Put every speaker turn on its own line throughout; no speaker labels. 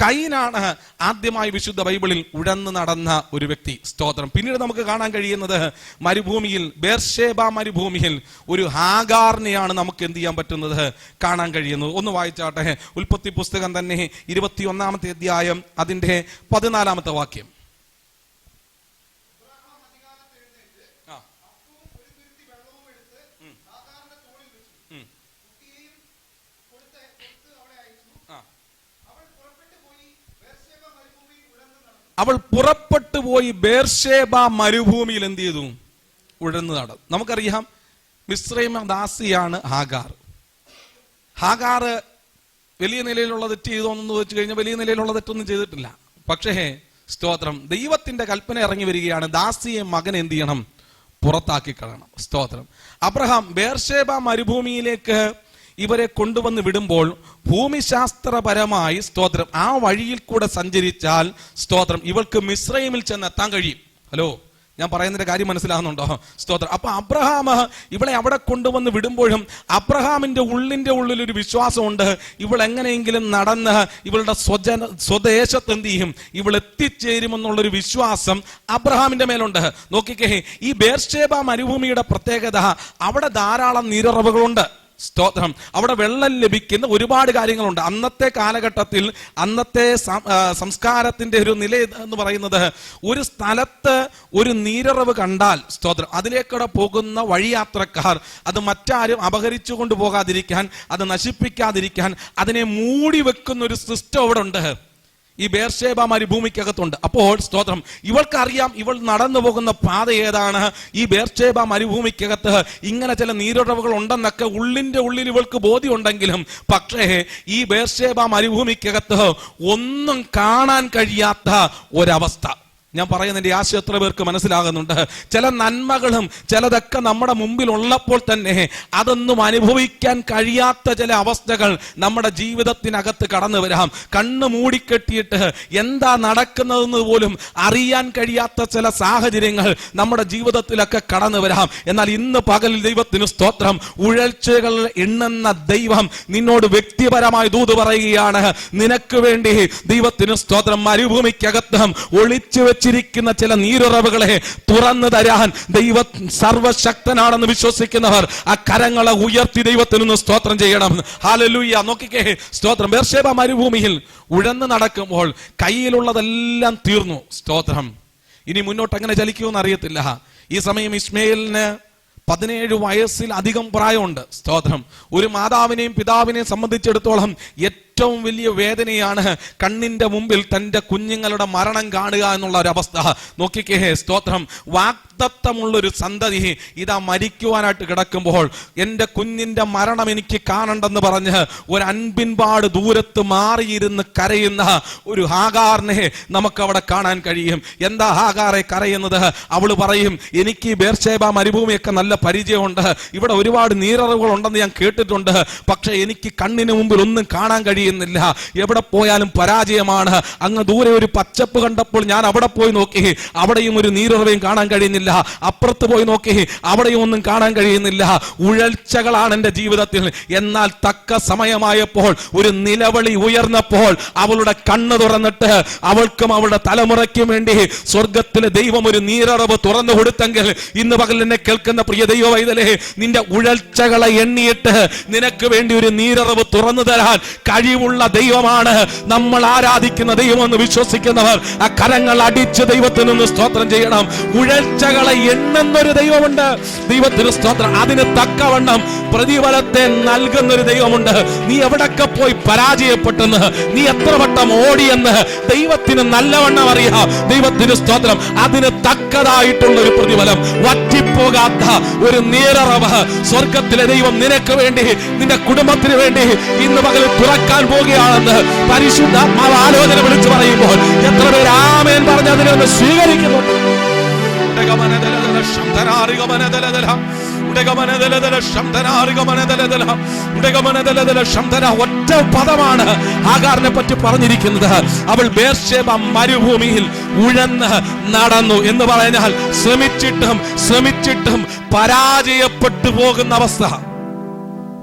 കയീനാണ് ആദ്യമായി വിശുദ്ധ ബൈബിളിൽ ഉഴന്നു നടന്ന ഒരു വ്യക്തി. സ്തോത്രം. പിന്നീട് നമുക്ക് കാണാൻ കഴിയുന്നത് മരുഭൂമിയിൽ, ബേർഷേബ മരുഭൂമിയിൽ ഒരു ഹാഗാറിനെയാണ് നമുക്ക് എന്ത് ചെയ്യാൻ പറ്റുന്നത്, കാണാൻ കഴിയുന്നത്. ഒന്ന് വായിച്ചാട്ടെ. ഉൽപ്പത്തി പുസ്തകം തന്നെ 21-ാമത്തെ അധ്യായം അതിന്റെ 14-ാമത്തെ വാക്യം. അവൾ പുറപ്പെട്ടു പോയി ബേർഷേബ മരുഭൂമിയിൽ എന്ത് ചെയ്തു, ഉഴന്നു നടന്നു. നമുക്കറിയാം മിസ്രൈമ ദാസിയാണ് ഹാഗാർ. ഹാഗാർ വലിയ നിലയിലുള്ള തെറ്റ് ചെയ്തോന്ന് വെച്ച് കഴിഞ്ഞാൽ വലിയ നിലയിലുള്ള തെറ്റൊന്നും ചെയ്തിട്ടില്ല. പക്ഷേ സ്തോത്രം, ദൈവത്തിന്റെ കൽപ്പന ഇറങ്ങി വരികയാണ്, ദാസിയെ മകൻ എന്ത് ചെയ്യണം, പുറത്താക്കി കളയണം. സ്തോത്രം. അബ്രഹാം ബേർഷേബ മരുഭൂമിയിലേക്ക് ഇവരെ കൊണ്ടുവന്ന് വിടുമ്പോൾ ഭൂമിശാസ്ത്രപരമായി സ്തോത്രം ആ വഴിയിൽ കൂടെ സഞ്ചരിച്ചാൽ സ്തോത്രം ഇവൾക്ക് മിസ്രൈമിൽ ചെന്നെത്താൻ കഴിയും. ഹലോ, ഞാൻ പറയുന്നതിന്റെ കാര്യം മനസ്സിലാകുന്നുണ്ടോ? സ്തോത്രം. അപ്പൊ അബ്രഹാം ഇവളെ അവിടെ കൊണ്ടുവന്ന് വിടുമ്പോഴും അബ്രഹാമിന്റെ ഉള്ളിൽ ഒരു വിശ്വാസമുണ്ട്, ഇവൾ എങ്ങനെയെങ്കിലും നടന്ന് ഇവളുടെ സ്വദേശത്ത് എന്ത് ചെയ്യും, ഇവൾ എത്തിച്ചേരുമെന്നുള്ളൊരു വിശ്വാസം അബ്രഹാമിന്റെ മേലുണ്ട്. നോക്കിക്കേ, ഈ ബേർഷേബ മരുഭൂമിയുടെ പ്രത്യേകത, അവിടെ ധാരാളം നീരുറവുകളുണ്ട്. സ്തോത്രം. അവിടെ വെള്ളം ലഭിക്കുന്ന ഒരുപാട് കാര്യങ്ങളുണ്ട്. അന്നത്തെ കാലഘട്ടത്തിൽ അന്നത്തെ സംസ്കാരത്തിന്റെ ഒരു നില എന്ന് പറയുന്നത്, ഒരു സ്ഥലത്ത് ഒരു നീരുറവ് കണ്ടാൽ സ്തോത്രം അതിലേക്കൂടെ പോകുന്ന വഴിയാത്രക്കാർ അത് മറ്റാരും അപഹരിച്ചു കൊണ്ടുപോകാതിരിക്കാൻ, അത് നശിപ്പിക്കാതിരിക്കാൻ അതിനെ മൂടി വെക്കുന്ന ഒരു സിസ്റ്റം അവിടെ ഉണ്ട്. ഈ ബേർഷേബ മരുഭൂമിക്കകത്തുണ്ട്. അപ്പോൾ സ്തോത്രം ഇവൾക്കറിയാം ഇവൾ നടന്നു പോകുന്ന പാത ഏതാണ്. ഈ ബേർഷേബ മരുഭൂമിക്കകത്ത് ഇങ്ങനെ ചില നീരുറവുകൾ ഉണ്ടെന്നൊക്കെ ഉള്ളിൽ ഇവൾക്ക് ബോധ്യമുണ്ടെങ്കിലും, പക്ഷേ ഈ ബേർഷേബ മരുഭൂമിക്കകത്ത് ഒന്നും കാണാൻ കഴിയാത്ത ഒരവസ്ഥ. ഞാൻ പറയുന്നതിന്റെ ആശയം എത്ര പേർക്ക് മനസ്സിലാകുന്നുണ്ട്? ചില നന്മകളും ചിലതൊക്കെ നമ്മുടെ മുമ്പിൽ ഉള്ളപ്പോൾ തന്നെ അതൊന്നും അനുഭവിക്കാൻ കഴിയാത്ത ചില അവസ്ഥകൾ നമ്മുടെ ജീവിതത്തിനകത്ത് കടന്നു വരാം. കണ്ണ് മൂടിക്കെട്ടിയിട്ട് എന്താ നടക്കുന്നതെന്ന് പോലും അറിയാൻ കഴിയാത്ത ചില സാഹചര്യങ്ങൾ നമ്മുടെ ജീവിതത്തിലൊക്കെ കടന്നു വരാം. എന്നാൽ ഇന്ന് പകലിൽ ദൈവത്തിന് സ്തോത്രം, ഉഴൽച്ചകൾ എണ്ണുന്ന ദൈവം നിന്നോട് വ്യക്തിപരമായി ദൂത് പറയുകയാണ്. നിനക്ക് വേണ്ടി ദൈവത്തിന് സ്തോത്രം മരുഭൂമിക്കകത്തും ഒളിച്ചു വെച്ചിരിക്കുന്ന ചില നീരുറവുകളെ തുറന്നു തരാൻ ദൈവം സർവശക്തനാണെന്ന് വിശ്വസിക്കുന്നവർ ആ കരങ്ങളെ ഉയർത്തി ദൈവത്തിന് സ്തോത്രം ചെയ്യണം. ഹല്ലേലൂയ. നോക്കിക്കേ, സ്തോത്രം. ബേർഷേബ മരുഭൂമിയിൽ ഉഴന്നു നടക്കുമ്പോൾ കയ്യിലുള്ളതെല്ലാം തീർന്നു. സ്തോത്രം. ഇനി മുന്നോട്ട് എങ്ങനെ ചലിക്കുമെന്ന് അറിയത്തില്ല. ഈ സമയം ഇസ്മായേലിന് 17 വയസ്സിൽ അധികം പ്രായമുണ്ട്. സ്തോത്രം. ഒരു മാതാവിനെയും പിതാവിനെയും സംബന്ധിച്ചിടത്തോളം ഏറ്റവും വലിയ വേദനയാണ് കണ്ണിന്റെ മുമ്പിൽ തന്റെ കുഞ്ഞുങ്ങളുടെ മരണം കാണുക എന്നുള്ള ഒരു അവസ്ഥ. നോക്കിക്കേ, സ്തോത്രം. വാഗ്ദത്തമുള്ളൊരു സന്തതി ഇതാ മരിക്കുവാനായിട്ട് കിടക്കുമ്പോൾ എന്റെ കുഞ്ഞിന്റെ മരണം എനിക്ക് കാണണ്ടെന്ന് പറഞ്ഞ് ഒരു അൻപിൻപാട് ദൂരത്ത് മാറിയിരുന്ന് കരയുന്ന ഒരു ഹാഗാറിനെ നമുക്ക് അവിടെ കാണാൻ കഴിയും. എന്താ ഹാഗാറെ കരയുന്നത്? അവള് പറയും, എനിക്ക് ബേർഷേബ മരുഭൂമിയൊക്കെ നല്ല പരിചയമുണ്ട്, ഇവിടെ ഒരുപാട് നീരറവുകൾ ഉണ്ടെന്ന് ഞാൻ കേട്ടിട്ടുണ്ട്, പക്ഷെ എനിക്ക് കണ്ണിന് മുമ്പിൽ ഒന്നും കാണാൻ കഴിയുന്നില്ല, എവിടെ പോയാലും പരാജയമാണ്. അങ്ങ് ദൂരെ ഒരു പച്ചപ്പ് കണ്ടപ്പോൾ ഞാൻ അവിടെ പോയി നോക്കി, അവിടെയും ഒരു നീരുറവയും കാണാൻ കഴിയുന്നില്ല. അപ്പുറത്ത് പോയി നോക്കി, അവിടെയും ഒന്നും കാണാൻ കഴിയുന്നില്ല. ഉഴൽച്ചകളാണ് എന്റെ ജീവിതത്തിൽ. എന്നാൽ തക്ക സമയമായപ്പോൾ ഒരു നിലവിളി ഉയർന്നപ്പോൾ അവളുടെ കണ്ണ് തുറന്നിട്ട് അവൾക്കും അവളുടെ തലമുറയ്ക്കും വേണ്ടി സ്വർഗത്തിലെ ദൈവം ഒരു നീരറവ് തുറന്നു കൊടുത്തെങ്കിൽ, ഇന്ന് പകൽ എന്നെ കേൾക്കുന്ന പ്രിയ ദൈവ വൈതലേ, നിന്റെ ഉഴൽച്ചകളെ എണ്ണിയിട്ട് നിനക്ക് വേണ്ടി ഒരു നീരറവ് തുറന്നു തരാൻ കഴിവുള്ള ദൈവമാണ് നമ്മൾ ആരാധിക്കുന്ന ദൈവമെന്ന് വിശ്വസിക്കുന്നവർ ആ കരങ്ങൾ അടിച്ച് ദൈവത്തിനൊന്ന് സ്തോത്രം ചെയ്യണം. ഉഴൽച്ചകളെ എണ്ണുന്നൊരു ദൈവമുണ്ട്. ദൈവത്തിന് സ്തോത്രം. അതിന് തക്കവണ്ണം പ്രതിഫലത്തെ നൽകുന്നൊരു ദൈവമുണ്ട്. നീ എവിടൊക്കെ പോയി പരാജയപ്പെട്ടെന്ന്, നീ എത്ര വട്ടം ഓടിയെന്ന് ദൈവത്തിന് നല്ലവണ്ണം അറിയാം. ദൈവത്തിന് സ്തോത്രം. അതിന് തക്കതായിട്ടുള്ള ഒരു പ്രതിഫലം, വറ്റിപ്പോകാത്ത ഒരു നീരറവ് സ്വർഗത്തിലെ ദൈവം നിനക്ക് വേണ്ടി, നിന്റെ കുടുംബത്തിന് വേണ്ടി ഇന്ന് പകൽ തുറക്കാൻ പോകുകയാണെന്ന് പരിശുദ്ധാത്മാവ് ആലോചന വിളിച്ചു പറയുമ്പോൾ എത്ര പേര് ആമേൻ പറഞ്ഞ് അതിനെ ഒന്ന് സ്വീകരിക്കുന്നുണ്ട്? ഒറ്റ പദമാണ് ഹാഗാറിനെ പറ്റി പറഞ്ഞിരിക്കുന്നത്. അവൾ ബേർഷേബ മരുഭൂമിയിൽ ഉഴന്ന് നടന്നു എന്ന് പറഞ്ഞാൽ ശ്രമിച്ചിട്ടും പരാജയപ്പെട്ടു പോകുന്ന അവസ്ഥ.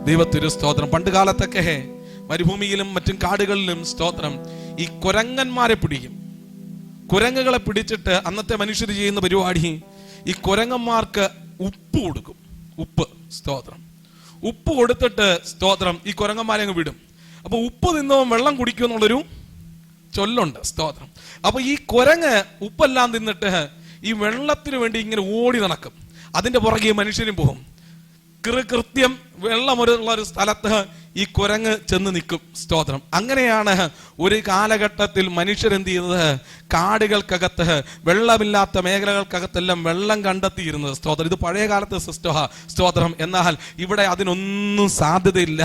ദൈവത്തിന് സ്തോത്രം. പണ്ട് കാലത്തൊക്കെ മരുഭൂമിയിലും മറ്റും കാടുകളിലും സ്തോത്രം ഈ കുരങ്ങന്മാരെ പിടിക്കും. കുരങ്ങുകളെ പിടിച്ചിട്ട് അന്നത്തെ മനുഷ്യർ ചെയ്യുന്ന പരിപാടി, ഈ കുരങ്ങന്മാർക്ക് ഉപ്പ് കൊടുക്കും. ഉപ്പ്, സ്തോത്രം. ഉപ്പ് കൊടുത്തിട്ട് സ്തോത്രം ഈ കുരങ്ങന്മാരെ അങ്ങ് വിടും. അപ്പൊ ഉപ്പ് തിന്നവൻ വെള്ളം കുടിക്കും എന്നുള്ളൊരു ചൊല്ലുണ്ട്, സ്തോത്രം. അപ്പൊ ഈ കുരങ്ങ് ഉപ്പെല്ലാം തിന്നിട്ട് ഈ വെള്ളത്തിന് വേണ്ടി ഇങ്ങനെ ഓടി നടക്കും. അതിന്റെ പുറകെ മനുഷ്യരും പോകും. കൃത്യം വെള്ളമുള്ള ഒരു സ്ഥലത്ത് ഈ കുരങ്ങ് ചെന്ന് നിൽക്കും, സ്തോത്രം. അങ്ങനെയാണ് ഒരു കാലഘട്ടത്തിൽ മനുഷ്യരെന്ത് ചെയ്യുന്നത്, കാടുകൾക്കകത്ത്, വെള്ളമില്ലാത്ത മേഖലകൾക്കകത്തെല്ലാം വെള്ളം കണ്ടെത്തിയിരുന്നത്, സ്തോത്രം. ഇത് പഴയ കാലത്തെ സിസ്റ്റമാ, സ്തോത്രം. എന്നാൽ ഇവിടെ അതിനൊന്നും സാധ്യതയില്ല.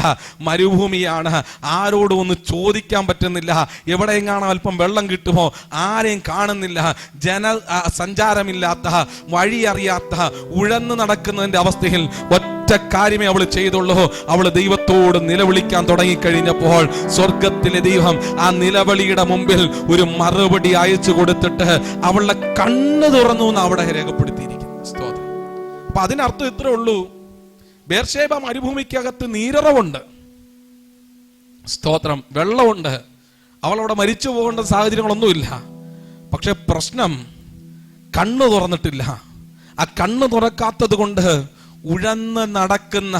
മരുഭൂമിയാണ്, ആരോടും ഒന്ന് ചോദിക്കാൻ പറ്റുന്നില്ല. എവിടെയെങ്ങാണ് അല്പം വെള്ളം കിട്ടുമോ, ആരെയും കാണുന്നില്ല. സഞ്ചാരമില്ലാത്ത, വഴിയറിയാത്ത, ഉഴന്നു നടക്കുന്നതിന്റെ അവസ്ഥയിൽ ഒറ്റ കാര്യമേ അവൾ ചെയ്തുള്ളൂ. അവൾ ദൈവത്തോട് നിലവിളിക്കാൻ തുടങ്ങിക്കഴിഞ്ഞപ്പോൾ സ്വർഗത്തിലെ ദൈവം ആ നിലവിളിയുടെ മുമ്പിൽ ഒരു മറുപടി അയച്ചു കൊടുത്തിട്ട് അവളുടെ കണ്ണ് തുറന്നു എന്ന് അവിടെ രേഖപ്പെടുത്തിയിരിക്കുന്നു, സ്തോത്രം. അപ്പൊ അതിനർത്ഥം ഇത്രേ ഉള്ളൂ, ബേർശേബ മരുഭൂമിക്കകത്ത് നീരറവുണ്ട്, സ്തോത്രം, വെള്ളമുണ്ട്. അവളവിടെ മരിച്ചു പോകേണ്ട സാഹചര്യങ്ങളൊന്നുമില്ല. പക്ഷെ പ്രശ്നം കണ്ണ് തുറന്നിട്ടില്ല. ആ കണ്ണ് തുറക്കാത്തത് കൊണ്ട് ഉഴന്ന് നടക്കുന്ന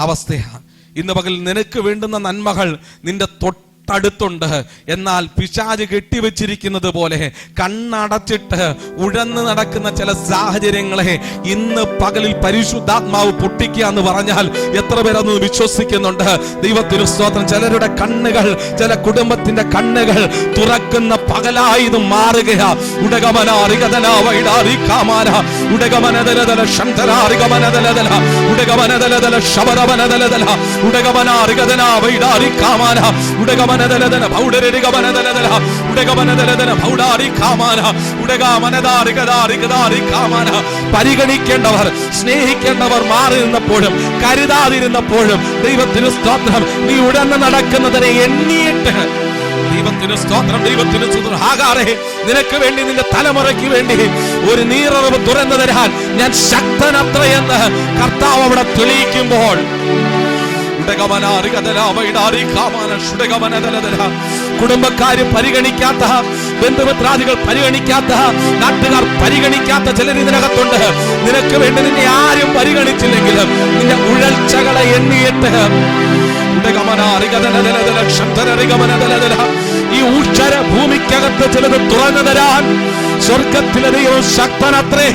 അവസ്ഥയാണ്. ഇന്ന് പകൽ നിനക്ക് വേണ്ടുന്ന നന്മകൾ നിന്റെ തൊട്ടടുത്തുണ്ട്. എന്നാൽ പിശാച് കെട്ടിവെച്ചിരിക്കുന്നത് പോലെ കണ്ണടച്ചിട്ട് ഉഴന്ന് നടക്കുന്ന ചില സാഹചര്യങ്ങളെ ഇന്ന് പകലിൽ പരിശുദ്ധാത്മാവ് പൊട്ടിക്കുക എന്ന് പറഞ്ഞാൽ എത്ര പേരൊന്ന് വിശ്വസിക്കുന്നുണ്ട്? ദൈവത്തിന് സ്തോത്രം. ചിലരുടെ കണ്ണുകൾ, ചില കുടുംബത്തിന്റെ കണ്ണുകൾ തുറക്കുന്ന പകലായി ഇത് മാറുകയാ. ഉടകമന റിഗദന വൈഡാരി കാമാന ഉടകമനദലദല ശംതരാരിഗമനദലദല ഉടകമനദലദല ശബരവനദലദല ഉടകമന റിഗദന വൈഡാരി കാമാന ഉടകമനദലദല ഭൗഡരിഗമനദലദല ഉടകമനദലദല ഭൗഡാരി കാമാന ഉടകമനദാരിഗദാരിഗദാരി കാമാന. പരിഗണിക്കേണ്ടവർ, സ്നേഹിക്കേണ്ടവർ മാറി നിന്നപ്പോഴും കരുതാതിരുന്നപ്പോഴും ദൈവത്തിന് സ്തോത്രം, നീ ഉടനെ നടക്കുന്നതിനെ എണ്ണിയിട്ട് ദൈവത്തിന് സ്തോത്രം, ദൈവത്തിന് സ്തോത്രം. ഹാഗാറേ, നിനക്ക് വേണ്ടി, നിന്റെ തലമുറയ്ക്ക് വേണ്ടി ഒരു നീറവ് തുറന്നു തരാൻ ഞാൻ ശക്തനത്രയെന്ന് കർത്താവ് അവിടെ തെളിയിക്കുമ്പോൾ കുടുംബക്കാര് പരിഗണിക്കാത്ത, ബന്ധുമിത്രാദികൾ പരിഗണിക്കാത്ത, നാട്ടുകാർ പരിഗണിക്കാത്ത ചിലർ ഇതിനകത്തുണ്ട്. നിനക്ക് വേണ്ടി നിന്നെ ആരും പരിഗണിച്ചില്ലെങ്കിലും നിന്റെ ഉഴൽച്ചകളെ എണ്ണിയിട്ട് ഈ ഉച്ചര ഭൂമിക്കകത്ത് ചിലത് തുറന്നു തരാൻ സ്വർഗത്തിലെ ദൈവം ശക്തനത്രേ.